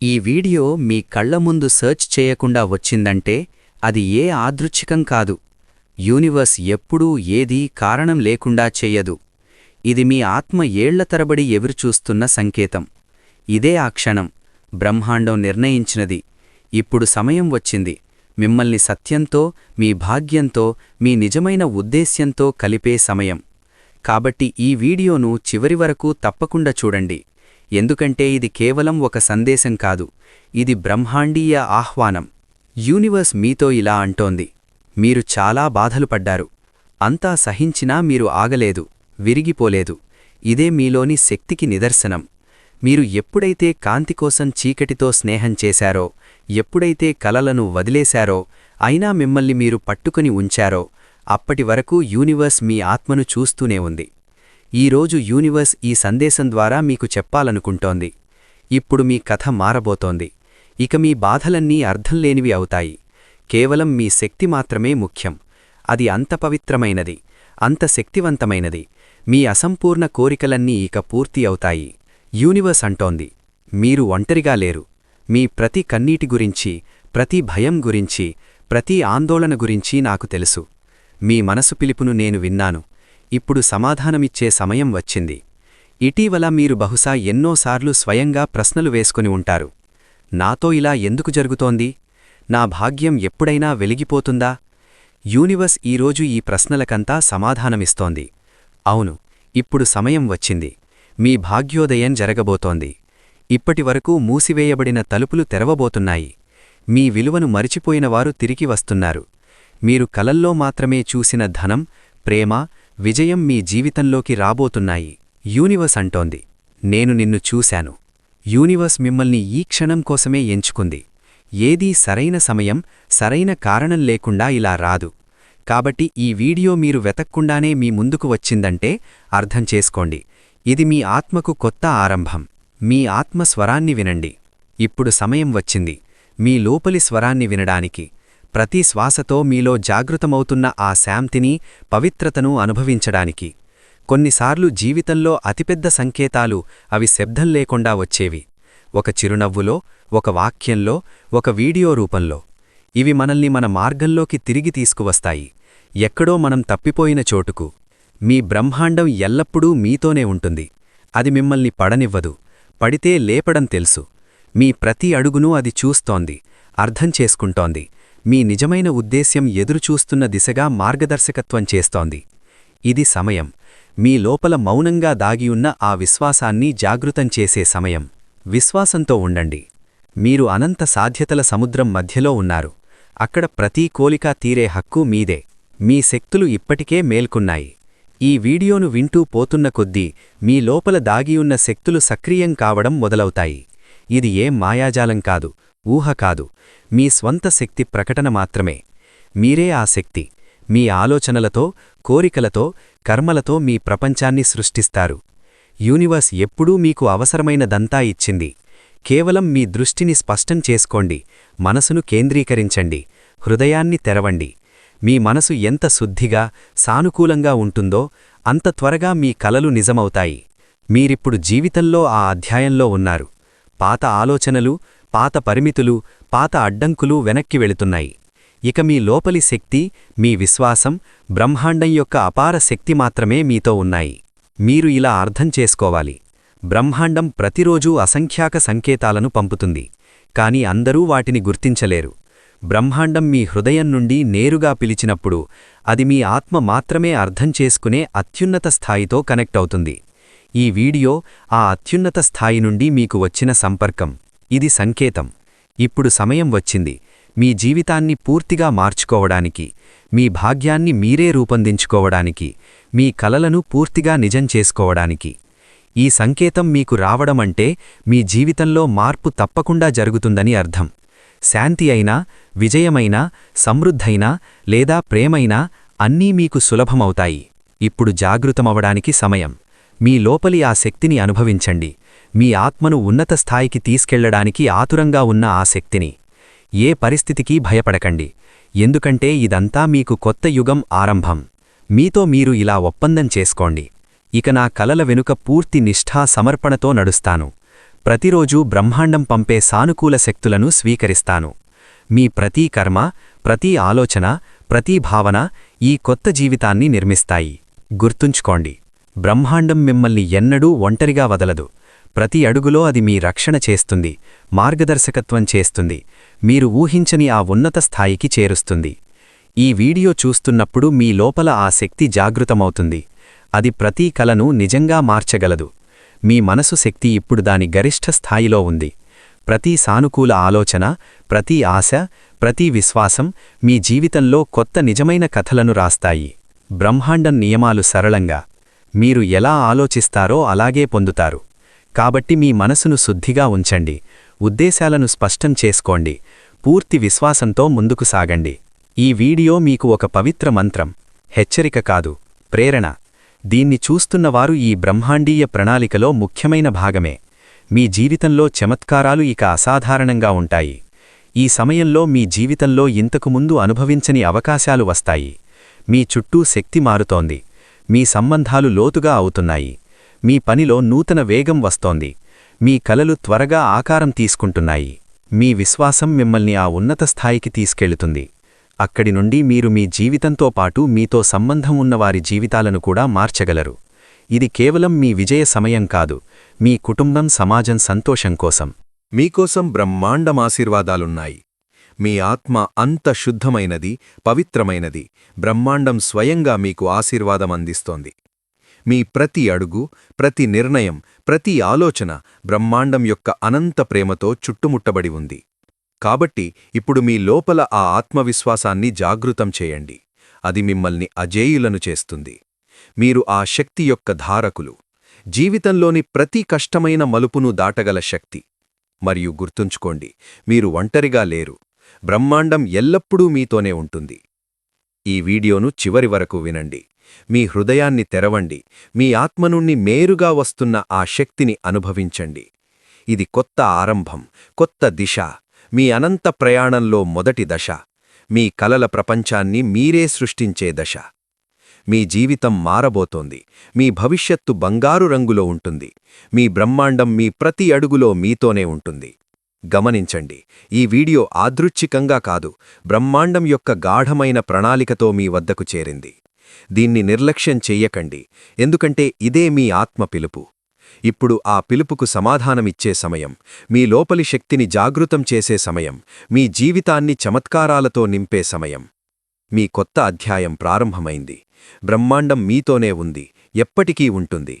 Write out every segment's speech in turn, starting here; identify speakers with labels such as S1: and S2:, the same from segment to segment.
S1: ఈ వీడియో మీ కళ్ల ముందు సెర్చ్ చేయకుండా వచ్చిందంటే అది ఏ యాదృచ్ఛికం కాదు. యూనివర్స్ ఎప్పుడూ ఏదీ కారణం లేకుండా చెయ్యదు. ఇది మీ ఆత్మ ఏళ్ల తరబడి ఎదురుచూస్తున్న సంకేతం. ఇదే ఆ క్షణం. బ్రహ్మాండం నిర్ణయించినది. ఇప్పుడు సమయం వచ్చింది. మిమ్మల్ని సత్యంతో, మీ భాగ్యంతో, మీ నిజమైన ఉద్దేశ్యంతో కలిపే సమయం. కాబట్టి ఈ వీడియోను చివరి వరకు తప్పకుండా చూడండి. ఎందుకంటే ఇది కేవలం ఒక సందేశం కాదు, ఇది బ్రహ్మాండీయ ఆహ్వానం. యూనివర్స్ మీతో ఇలా అంటోంది: మీరు చాలా బాధలు పడ్డారు. అంతా సహించినా మీరు ఆగలేదు, విరిగిపోలేదు. ఇదే మీలోని శక్తికి నిదర్శనం. మీరు ఎప్పుడైతే కాంతి కోసం చీకటితో స్నేహం చేశారో, ఎప్పుడైతే కలలను వదిలేశారో, అయినా మిమ్మల్ని మీరు పట్టుకుని ఉంచారో, అప్పటి వరకు యూనివర్స్ మీ ఆత్మను చూస్తూనే ఉంది. ఈరోజు యూనివర్స్ ఈ సందేశం ద్వారా మీకు చెప్పాలనుకుంటోంది: ఇప్పుడు మీ కథ మారబోతోంది. ఇక మీ బాధలన్నీ అర్థంలేనివి అవుతాయి. కేవలం మీ శక్తి మాత్రమే ముఖ్యం. అది అంత పవిత్రమైనది, అంత శక్తివంతమైనది. మీ అసంపూర్ణ కోరికలన్నీ ఇక పూర్తి అవుతాయి. యూనివర్స్ అంటోంది: మీరు ఒంటరిగా లేరు. మీ ప్రతి కన్నీటి గురించి, ప్రతి భయం గురించి, ప్రతి ఆందోళన గురించి నాకు తెలుసు. మీ మనసు పిలుపును నేను విన్నాను. ఇప్పుడు సమాధానమిచ్చే సమయం వచ్చింది. ఇటీవల మీరు బహుశా ఎన్నోసార్లు స్వయంగా ప్రశ్నలు వేసుకుని ఉంటారు. నాతో ఇలా ఎందుకు జరుగుతోంది? నా భాగ్యం ఎప్పుడైనా వెలిగిపోతుందా? యూనివర్స్ ఈరోజు ఈ ప్రశ్నలకంతా సమాధానమిస్తోంది. అవును, ఇప్పుడు సమయం వచ్చింది. మీ భాగ్యోదయం జరగబోతోంది. ఇప్పటివరకు మూసివేయబడిన తలుపులు తెరవబోతున్నాయి. మీ విలువను మరిచిపోయినవారు తిరిగి వస్తున్నారు. మీరు కలల్లో మాత్రమే చూసిన ధనం, ప్రేమ, విజయం మీ జీవితంలోకి రాబోతున్నాయి. యూనివర్స్ అంటోంది: నేను నిన్ను చూశాను. యూనివర్స్ మిమ్మల్ని ఈ క్షణం కోసమే ఎంచుకుంది. ఏదీ సరైన సమయం, సరైన కారణం లేకుండా ఇలా రాదు. కాబట్టి ఈ వీడియో మీరు వెతక్కుండానే మీ ముందుకు వచ్చిందంటే అర్థం చేసుకోండి, ఇది మీ ఆత్మకు కొత్త ఆరంభం. మీ ఆత్మ స్వరాన్ని వినండి. ఇప్పుడు సమయం వచ్చింది మీ లోపలి స్వరాన్ని వినడానికి. ప్రతి శ్వాసతో మీలో జాగృతమవుతున్న ఆ శాంతిని, పవిత్రతను అనుభవించడానికి. కొన్నిసార్లు జీవితంలో అతిపెద్ద సంకేతాలు అవి శబ్దం లేకుండా వచ్చేవి. ఒక చిరునవ్వులో, ఒక వాక్యంలో, ఒక వీడియో రూపంలో. ఇవి మనల్ని మన మార్గంలోకి తిరిగి తీసుకువస్తాయి, ఎక్కడో మనం తప్పిపోయిన చోటుకు. మీ బ్రహ్మాండం ఎల్లప్పుడూ మీతోనే ఉంటుంది. అది మిమ్మల్ని పడనివ్వదు. పడితే లేపడం తెలుసు. మీ ప్రతి అడుగునూ అది చూస్తోంది, అర్థం చేసుకుంటోంది. మీ నిజమైన ఉద్దేశ్యం ఎదురుచూస్తున్న దిశగా మార్గదర్శకత్వం చేస్తోంది. ఇది సమయం. మీ లోపల మౌనంగా దాగియున్న ఆ విశ్వాసాన్ని జాగృతం చేసే సమయం. విశ్వాసంతో ఉండండి. మీరు అనంత సాధ్యతల సముద్రం మధ్యలో ఉన్నారు. అక్కడ ప్రతీ కోలికా తీరే హక్కు మీదే. మీ శక్తులు ఇప్పటికే మేల్కున్నాయి. ఈ వీడియోను వింటూ పోతున్న కొద్దీ మీ లోపల దాగియున్న శక్తులు సక్రియం కావడం మొదలవుతాయి. ఇది ఏం మాయాజాలం కాదు, ఊహ కాదు, మీ స్వంత శక్తి ప్రకటన మాత్రమే. మీరే ఆ శక్తి. మీ ఆలోచనలతో, కోరికలతో, కర్మలతో మీ ప్రపంచాన్ని సృష్టిస్తారు. యూనివర్స్ ఎప్పుడూ మీకు అవసరమైనదంతా ఇచ్చింది. కేవలం మీ దృష్టిని స్పష్టం చేసుకోండి, మనసును కేంద్రీకరించండి, హృదయాన్ని తెరవండి. మీ మనసు ఎంత శుద్ధిగా, సానుకూలంగా ఉంటుందో అంత త్వరగా మీ కలలు నిజమవుతాయి. మీరిప్పుడు జీవితంలో ఆ అధ్యాయంలో ఉన్నారు. పాత ఆలోచనలు, పాత పరిమితులు, పాత అడ్డంకులు వెనక్కి వెళుతున్నాయి. ఇక మీ లోపలి శక్తి, మీ విశ్వాసం, బ్రహ్మాండం యొక్క అపార శక్తి మాత్రమే మీతో ఉన్నాయి. మీరు ఇలా అర్థం చేసుకోవాలి: బ్రహ్మాండం ప్రతిరోజూ అసంఖ్యాక సంకేతాలను పంపుతుంది, కాని అందరూ వాటిని గుర్తించలేరు. బ్రహ్మాండం మీ హృదయం నుండి నేరుగా పిలిచినప్పుడు అది మీ ఆత్మ మాత్రమే అర్థం చేసుకునే అత్యున్నత స్థాయితో కనెక్ట్ అవుతుంది. ఈ వీడియో ఆ అత్యున్నత స్థాయి నుండి మీకు వచ్చిన సంపర్కం. ఇది సంకేతం. ఇప్పుడు సమయం వచ్చింది మీ జీవితాన్ని పూర్తిగా మార్చుకోవడానికి, మీ భాగ్యాన్ని మీరే రూపొందించుకోవడానికి, మీ కలలను పూర్తిగా నిజం చేసుకోవడానికి. ఈ సంకేతం మీకు రావడమంటే మీ జీవితంలో మార్పు తప్పకుండా జరుగుతుందని అర్థం. శాంతి అయినా, విజయమైనా, సమృద్ధైనా లేదా ప్రేమైనా అన్నీ మీకు సులభమవుతాయి. ఇప్పుడు జాగృతమవడానికి సమయం. మీ లోపలి ఆ శక్తిని అనుభవించండి. మీ ఆత్మను ఉన్నత స్థాయికి తీసుకెళ్లడానికి ఆతురంగా ఉన్న ఆ శక్తిని. ఏ పరిస్థితికీ భయపడకండి, ఎందుకంటే ఇదంతా మీకు కొత్త యుగం ఆరంభం. మీతో మీరు ఇలా ఒప్పందం చేసుకోండి: ఇక నా కలల వెనుక పూర్తి నిష్ఠా సమర్పణతో నడుస్తాను.
S2: ప్రతిరోజూ బ్రహ్మాండం పంపే సానుకూల శక్తులను స్వీకరిస్తాను. మీ ప్రతి కర్మ, ప్రతి ఆలోచన, ప్రతి భావన ఈ కొత్త జీవితాన్ని నిర్మిస్తాయి. గుర్తుంచుకోండి, బ్రహ్మాండం మిమ్మల్ని ఎన్నడూ ఒంటరిగా వదలదు. ప్రతి అడుగులో అది మీ రక్షణ చేస్తుంది, మార్గదర్శకత్వం చేస్తుంది, మీరు ఊహించని ఆ ఉన్నత స్థాయికి చేరుస్తుంది. ఈ వీడియో చూస్తున్నప్పుడు మీ లోపల ఆ శక్తి జాగృతమవుతుంది. అది ప్రతి కలను నిజంగా మార్చగలదు. మీ మనసు శక్తి ఇప్పుడు దాని గరిష్ఠ స్థాయిలో ఉంది. ప్రతి సానుకూల ఆలోచన, ప్రతి ఆశ, ప్రతి విశ్వాసం మీ జీవితంలో కొత్త నిజమైన కథలను రాస్తాయి. బ్రహ్మాండం నియమాలు సరళంగా మీరు ఎలా ఆలోచిస్తారో అలాగే పొందుతారు. కాబట్టి మీ మనసును శుద్ధిగా ఉంచండి, ఉద్దేశాలను స్పష్టం చేసుకోండి, పూర్తి విశ్వాసంతో ముందుకు సాగండి. ఈ వీడియో మీకు ఒక పవిత్ర మంత్రం, హెచ్చరిక కాదు, ప్రేరణ. దీన్ని చూస్తున్నవారు ఈ బ్రహ్మాండీయ ప్రణాళికలో ముఖ్యమైన భాగమే. మీ జీవితంలో చమత్కారాలు ఇక అసాధారణంగా ఉంటాయి. ఈ సమయంలో మీ జీవితంలో ఇంతకుముందు అనుభవించని అవకాశాలు వస్తాయి. మీ చుట్టూ శక్తి మారుతోంది. మీ సంబంధాలు లోతుగా అవుతున్నాయి. మీ పనిలో నూతన వేగం వస్తోంది. మీ కలలు త్వరగా ఆకారం తీసుకుంటున్నాయి. మీ విశ్వాసం మిమ్మల్ని ఆ ఉన్నత స్థాయికి తీసుకెళుతుంది. అక్కడి నుండి మీరు మీ జీవితంతో పాటు మీతో సంబంధం ఉన్నవారి జీవితాలను కూడా మార్చగలరు. ఇది కేవలం మీ విజయ సమయం కాదు, మీ కుటుంబం, సమాజం సంతోషం కోసం.
S3: మీకోసం బ్రహ్మాండమాశీర్వాదాలున్నాయి. మీ ఆత్మ అంత శుద్ధమైనది, పవిత్రమైనది. బ్రహ్మాండం స్వయంగా మీకు ఆశీర్వాదం అందిస్తోంది. మీ ప్రతి అడుగు, ప్రతి నిర్ణయం, ప్రతి ఆలోచన బ్రహ్మాండం యొక్క అనంత ప్రేమతో చుట్టుముట్టబడి ఉంది. కాబట్టి ఇప్పుడు మీ లోపల ఆ ఆత్మవిశ్వాసాన్ని జాగృతం చేయండి. అది మిమ్మల్ని అజేయులను చేస్తుంది. మీరు ఆ శక్తి యొక్క ధారకులు, జీవితంలోని ప్రతి కష్టమైన మలుపును దాటగల శక్తి. మరియు గుర్తుంచుకోండి, మీరు ఒంటరిగా లేరు. బ్రహ్మాండం ఎల్లప్పుడూ మీతోనే ఉంటుంది. ఈ వీడియోను చివరి వరకు వినండి. మీ హృదయాన్ని తెరవండి. మీ ఆత్మ నుండి మేరుగా వస్తున్న ఆ శక్తిని అనుభవించండి. ఇది కొత్త ఆరంభం, కొత్త దిశ, మీ అనంత ప్రయాణంలో మొదటి దశ. మీ కలల ప్రపంచాన్ని మీరే సృష్టించే దశ. మీ జీవితం మారబోతోంది. మీ భవిష్యత్తు బంగారు రంగులో ఉంటుంది. మీ బ్రహ్మాండం మీ ప్రతి అడుగులో మీతోనే ఉంటుంది. గమనించండి, ఈ వీడియో యాదృచ్ఛికంగా కాదు, బ్రహ్మాండం యొక్క గాఢమైన ప్రణాళికతో మీ వద్దకు చేరింది. దీన్ని నిర్లక్ష్యం చెయ్యకండి, ఎందుకంటే ఇదే మీ ఆత్మ పిలుపు. ఇప్పుడు ఆ పిలుపుకు సమాధానమిచ్చే సమయం, మీ లోపలి శక్తిని జాగృతం చేసే సమయం, మీ జీవితాన్ని చమత్కారాలతో నింపే సమయం. మీ కొత్త అధ్యాయం ప్రారంభమైంది. బ్రహ్మాండం మీతోనే ఉంది, ఎప్పటికీ ఉంటుంది.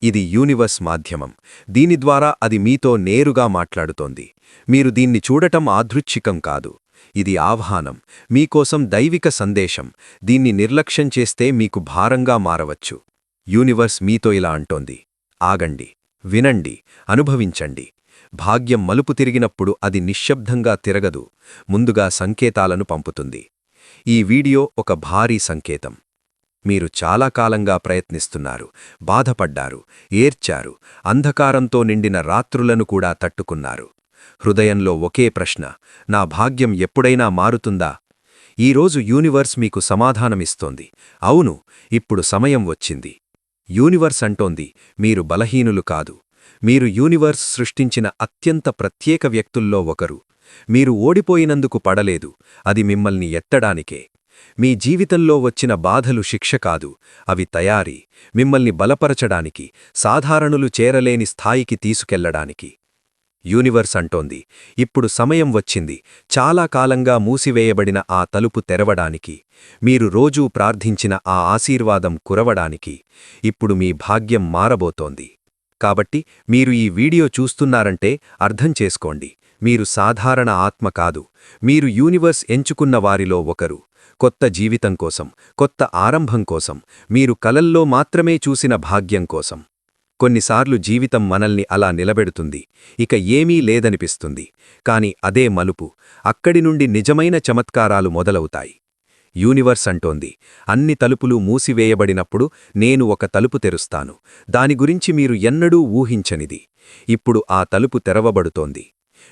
S3: ఇది యూనివర్స్ మాధ్యమం. దీని ద్వారా అది మీతో నేరుగా మాట్లాడుతోంది. మీరు దీన్ని చూడటం యాదృచ్ఛికం కాదు, ఇది ఆహ్వానం, మీకోసం దైవిక సందేశం. దీన్ని నిర్లక్ష్యం చేస్తే మీకు భారంగా మారవచ్చు. యూనివర్స్ మీతో ఇలా అంటోంది, ఆగండి, వినండి, అనుభవించండి. భాగ్యం మలుపు తిరిగినప్పుడు అది నిశ్శబ్దంగా తిరగదు, ముందుగా సంకేతాలను పంపుతుంది. ఈ వీడియో ఒక భారీ సంకేతం. మీరు చాలా కాలంగా ప్రయత్నిస్తున్నారు, బాధపడ్డారు, ఏడ్చారు, అంధకారంతో నిండిన రాత్రులను కూడా తట్టుకున్నారు. హృదయంలో ఒకే ప్రశ్న, నా భాగ్యం ఎప్పుడైనా మారుతుందా? ఈరోజు యూనివర్స్ మీకు సమాధానమిస్తోంది, అవును, ఇప్పుడు సమయం వచ్చింది. యూనివర్స్ అంటోంది, మీరు బలహీనులు కాదు. మీరు యూనివర్స్ సృష్టించిన అత్యంత ప్రత్యేక వ్యక్తుల్లో ఒకరు. మీరు ఓడిపోయినందుకు పడలేదు, అది మిమ్మల్ని ఎత్తడానికే. మీ జీవితంలో వచ్చిన బాధలు శిక్ష కాదు, అవి తయారీ, మిమ్మల్ని బలపరచడానికి, సాధారణులు చేరలేని స్థాయికి తీసుకెళ్లడానికి. యూనివర్స్ అంటోంది, ఇప్పుడు సమయం వచ్చింది, చాలా కాలంగా మూసివేయబడిన ఆ తలుపు తెరవడానికి, మీరు రోజూ ప్రార్థించిన ఆ ఆశీర్వాదం కురవడానికి. ఇప్పుడు మీ భాగ్యం మారబోతోంది. కాబట్టి మీరు ఈ వీడియో చూస్తున్నారంటే అర్థం చేసుకోండి, మీరు సాధారణ ఆత్మ కాదు, మీరు యూనివర్స్ ఎంచుకున్న వారిలో ఒకరు. కొత్త జీవితం కోసం, కొత్త ఆరంభం కోసం, మీరు కలల్లో మాత్రమే చూసిన భాగ్యం కోసం. కొన్నిసార్లు జీవితం మనల్ని అలా నిలబెడుతుంది, ఇక ఏమీ లేదనిపిస్తుంది. కాని అదే మలుపు, అక్కడి నుండి నిజమైన చమత్కారాలు మొదలవుతాయి. యూనివర్స్ అంటోంది, అన్ని తలుపులు మూసివేయబడినప్పుడు నేను ఒక తలుపు తెరుస్తాను, దాని గురించి మీరు ఎన్నడూ ఊహించనిది. ఇప్పుడు ఆ తలుపు తెరవబడుతోంది.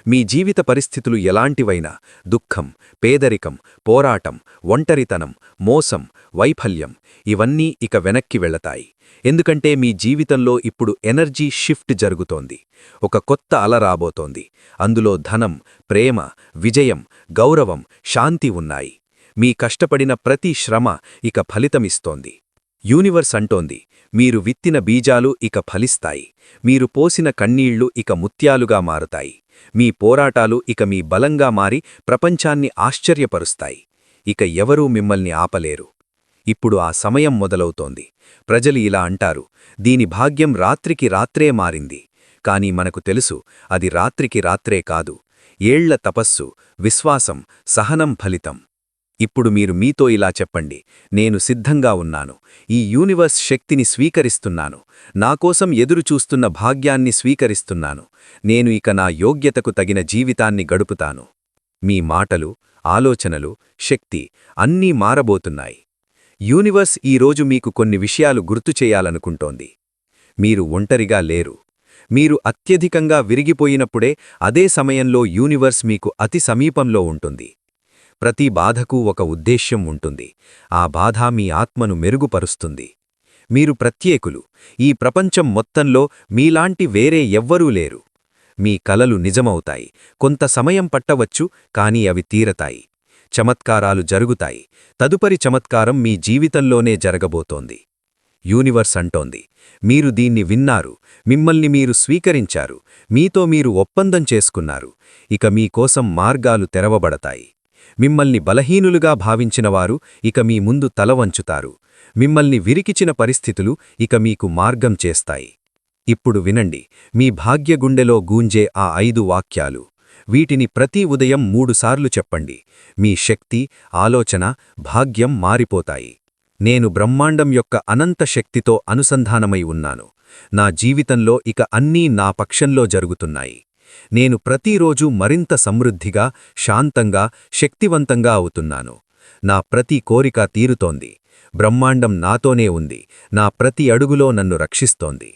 S3: మీ జీవిత పరిస్థితులు ఎలాంటివైనా దుఃఖం, పేదరికం, పోరాటం, ఒంటరితనం, మోసం, వైఫల్యం ఇవన్నీ ఇక వెనక్కి వెళతాయి. ఎందుకంటే మీ జీవితంలో ఇప్పుడు ఎనర్జీ షిఫ్ట్ జరుగుతోంది. ఒక కొత్త అల రాబోతోంది. అందులో ధనం, ప్రేమ, విజయం, గౌరవం, శాంతి ఉన్నాయి. మీ కష్టపడిన ప్రతి శ్రమ ఇక ఫలితమిస్తోంది. యూనివర్స్ అంటోంది, మీరు విత్తిన బీజాలు ఇక ఫలిస్తాయి. మీరు పోసిన కన్నీళ్లు ఇక ముత్యాలుగా మారుతాయి. మీ పోరాటాలు ఇక మీ బలంగా మారి ప్రపంచాన్ని ఆశ్చర్యపరుస్తాయి. ఇక ఎవరూ మిమ్మల్ని ఆపలేరు. ఇప్పుడు ఆ సమయం మొదలవుతోంది. ప్రజలు ఇలా అంటారు, దీని భాగ్యం రాత్రికి రాత్రే మారింది. కాని మనకు తెలుసు, అది రాత్రికి రాత్రే కాదు, ఏళ్ల తపస్సు, విశ్వాసం, సహనం ఫలితం. ఇప్పుడు మీరు మీతో ఇలా చెప్పండి, నేను సిద్ధంగా ఉన్నాను. ఈ యూనివర్స్ శక్తిని స్వీకరిస్తున్నాను. నాకోసం ఎదురుచూస్తున్న భాగ్యాన్ని స్వీకరిస్తున్నాను. నేను ఇక నా యోగ్యతకు తగిన జీవితాన్ని గడుపుతాను. మీ మాటలు, ఆలోచనలు, శక్తి అన్నీ మారబోతున్నాయి. యూనివర్స్ ఈరోజు మీకు కొన్ని విషయాలు గుర్తుచేయాలనుకుంటోంది. మీరు ఒంటరిగా లేరు. మీరు అత్యధికంగా విరిగిపోయినప్పుడే అదే సమయంలో యూనివర్స్ మీకు అతి సమీపంలో ఉంటుంది. ప్రతి బాధకు ఒక ఉద్దేశ్యం ఉంటుంది. ఆ బాధ మీ ఆత్మను మెరుగుపరుస్తుంది. మీరు ప్రత్యేకులు. ఈ ప్రపంచం మొత్తంలో మీలాంటి వేరే ఎవ్వరూ లేరు. మీ కలలు నిజమవుతాయి. కొంత సమయం పట్టవచ్చు, కానీ అవి తీరతాయి. చమత్కారాలు జరుగుతాయి. తదుపరి చమత్కారం మీ జీవితంలోనే జరగబోతోంది. యూనివర్స్ అంటోంది, మీరు దీన్ని విన్నారు. మిమ్మల్ని మీరు స్వీకరించారు. మీతో మీరు ఒప్పందం చేసుకున్నారు. ఇక మీకోసం మార్గాలు తెరవబడతాయి. మిమ్మల్ని బలహీనులుగా భావించినవారు ఇక మీ ముందు తల వంచుతారు. మిమ్మల్ని విరికిచిన పరిస్థితులు ఇక మీకు మార్గం చేస్తాయి. ఇప్పుడు వినండి, మీ భాగ్యగుండెలో గూంజే ఆ 5 వాక్యాలు. వీటిని ప్రతి ఉదయం 3 సార్లు చెప్పండి. మీ శక్తి, ఆలోచన, భాగ్యం మారిపోతాయి. నేను బ్రహ్మాండం యొక్క అనంత శక్తితో అనుసంధానమై ఉన్నాను. నా జీవితంలో ఇక అన్నీ నా పక్షంలో జరుగుతున్నాయి. నేను ప్రతిరోజూ మరింత సమృద్ధిగా, శాంతంగా, శక్తివంతంగా అవుతున్నాను. నా ప్రతి కోరిక తీరుతోంది. బ్రహ్మాండం నాతోనే ఉంది. నా ప్రతి అడుగులో నన్ను రక్షిస్తోంది.